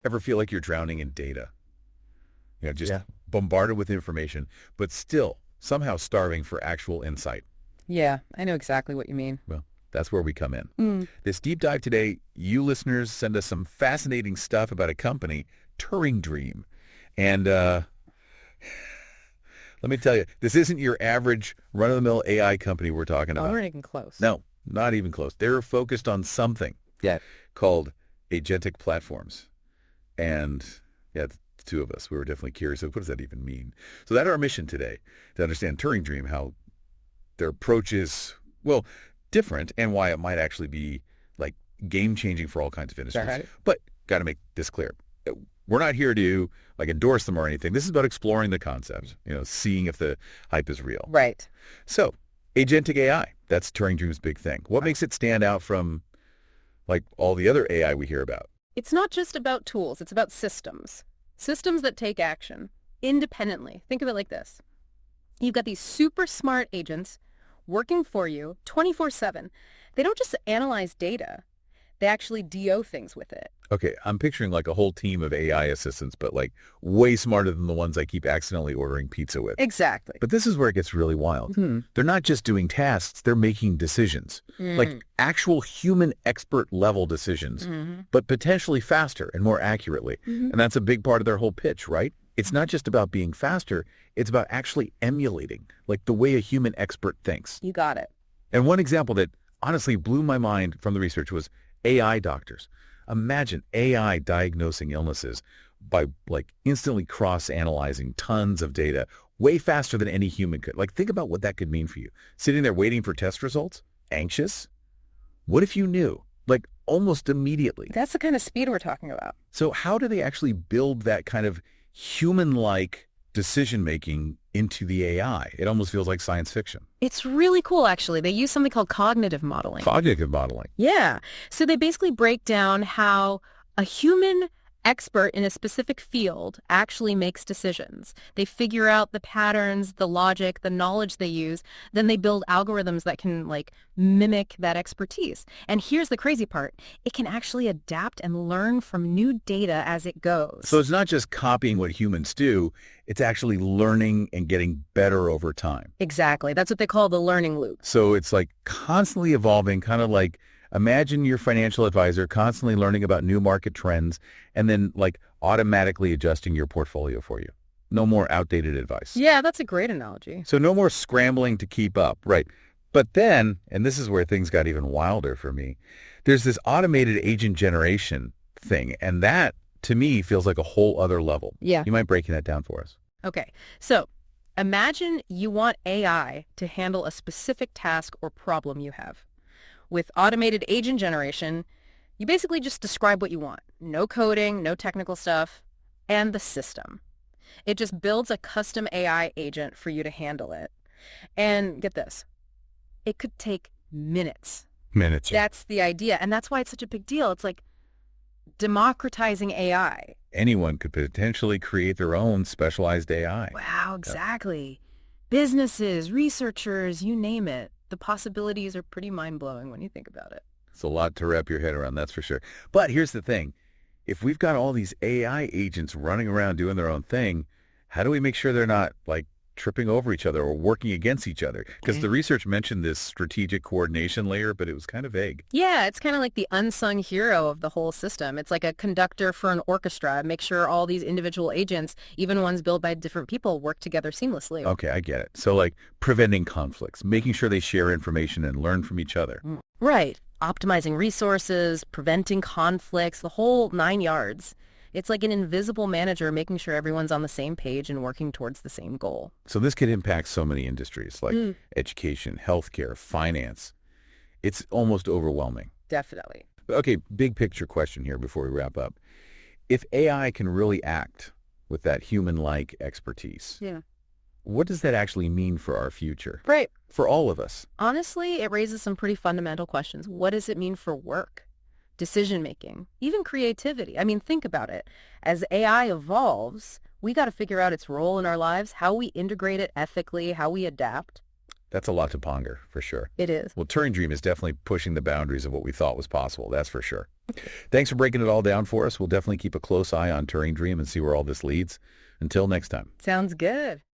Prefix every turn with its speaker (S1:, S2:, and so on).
S1: Ever feel like you're drowning in data? Just bombarded with information, but still somehow starving for actual insight.
S2: Yeah, I know exactly what you mean.
S1: Well, that's where we come in. This deep dive today, you listeners send us some fascinating stuff about a company, Turingdream. And let me tell you, this isn't your average run-of-the-mill AI company we're talking about.
S2: Oh, we're not even close.
S1: No, not even close. They're focused on something called agentic platforms. And the two of us, we were definitely curious of what does that even mean? So that's our mission today, to understand Turingdream, how their approach is, well, different, and why it might actually be like game-changing for all kinds of industries.
S2: Right.
S1: But got to make this clear. We're not here to like endorse them or anything. This is about exploring the concept, seeing if the hype is real.
S2: Right.
S1: So, agentic AI, that's Turingdream's big thing. What makes it stand out from like all the other AI we hear about?
S2: It's not just about tools. It's about systems. Systems that take action independently. Think of it like this. You've got these super smart agents working for you 24/7. They don't just analyze data. They actually DO things with it.
S1: Okay, I'm picturing like a whole team of AI assistants, but like way smarter than the ones I keep accidentally ordering pizza with.
S2: Exactly.
S1: But this is where it gets really wild. They're not just doing tasks, they're making decisions. Like actual human expert level decisions, but potentially faster and more accurately. And that's a big part of their whole pitch, right? It's not just about being faster, it's about actually emulating like the way a human expert thinks.
S2: You got it.
S1: And one example that honestly blew my mind from the research was AI doctors. Imagine AI diagnosing illnesses by like instantly cross-analyzing tons of data way faster than any human could. Like think about what that could mean for you. Sitting there waiting for test results? Anxious? What if you knew? Like almost immediately.
S2: That's the kind of speed we're talking about.
S1: So how do they actually build that kind of human-like decision-making into the AI? It almost feels like science fiction.
S2: It's really cool, actually. They use something called cognitive modeling.
S1: Cognitive modeling.
S2: Yeah. So they basically break down how a human expert in a specific field actually makes decisions. They figure out the patterns, the logic, the knowledge they use. Then they build algorithms that can like mimic that expertise. And here's the crazy part. It can actually adapt and learn from new data as it goes.
S1: So it's not just copying what humans do, it's actually learning and getting better over time.
S2: Exactly. That's what they call the learning loop.
S1: So it's like constantly evolving, kind of like imagine your financial advisor constantly learning about new market trends and then like automatically adjusting your portfolio for you. No more outdated advice.
S2: Yeah, that's a great analogy.
S1: So no more scrambling to keep up, right? But then, and this is where things got even wilder for me, there's this automated agent generation thing, and that to me feels like a whole other level.
S2: Yeah.
S1: You mind breaking that down for us?
S2: Okay, so imagine you want AI to handle a specific task or problem you have. With automated agent generation, you basically just describe what you want. No coding, no technical stuff, and the system. It just builds a custom AI agent for you to handle it. And get this, it could take minutes.
S1: Minutes.
S2: That's the idea, and that's why it's such a big deal. It's like democratizing AI.
S1: Anyone could potentially create their own specialized AI.
S2: Wow, exactly. Businesses, researchers, you name it. The possibilities are pretty mind-blowing when you think about it.
S1: It's a lot to wrap your head around, that's for sure. But here's the thing. If we've got all these AI agents running around doing their own thing, how do we make sure they're not like tripping over each other or working against each other? Because the research mentioned this strategic coordination layer, but it was kind of vague.
S2: Yeah, it's kind of like the unsung hero of the whole system. It's like a conductor for an orchestra. Make sure all these individual agents, even ones built by different people, work together seamlessly.
S1: Okay, I get it. So like preventing conflicts, making sure they share information and learn from each other.
S2: Right. Optimizing resources, preventing conflicts, the whole 9 yards. It's like an invisible manager making sure everyone's on the same page and working towards the same goal.
S1: So this could impact so many industries like education, healthcare, finance. It's almost overwhelming.
S2: Definitely.
S1: Okay, big picture question here before we wrap up. If AI can really act with that human-like expertise, what does that actually mean for our future?
S2: Right.
S1: For all of us?
S2: Honestly, it raises some pretty fundamental questions. What does it mean for work? Decision-making, even creativity. I mean, think about it. As AI evolves, we got to figure out its role in our lives, how we integrate it ethically, how we adapt.
S1: That's a lot to ponder, for sure.
S2: It is.
S1: Well, Turingdream is definitely pushing the boundaries of what we thought was possible, that's for sure. Thanks for breaking it all down for us. We'll definitely keep a close eye on Turingdream and see where all this leads. Until next time.
S2: Sounds good.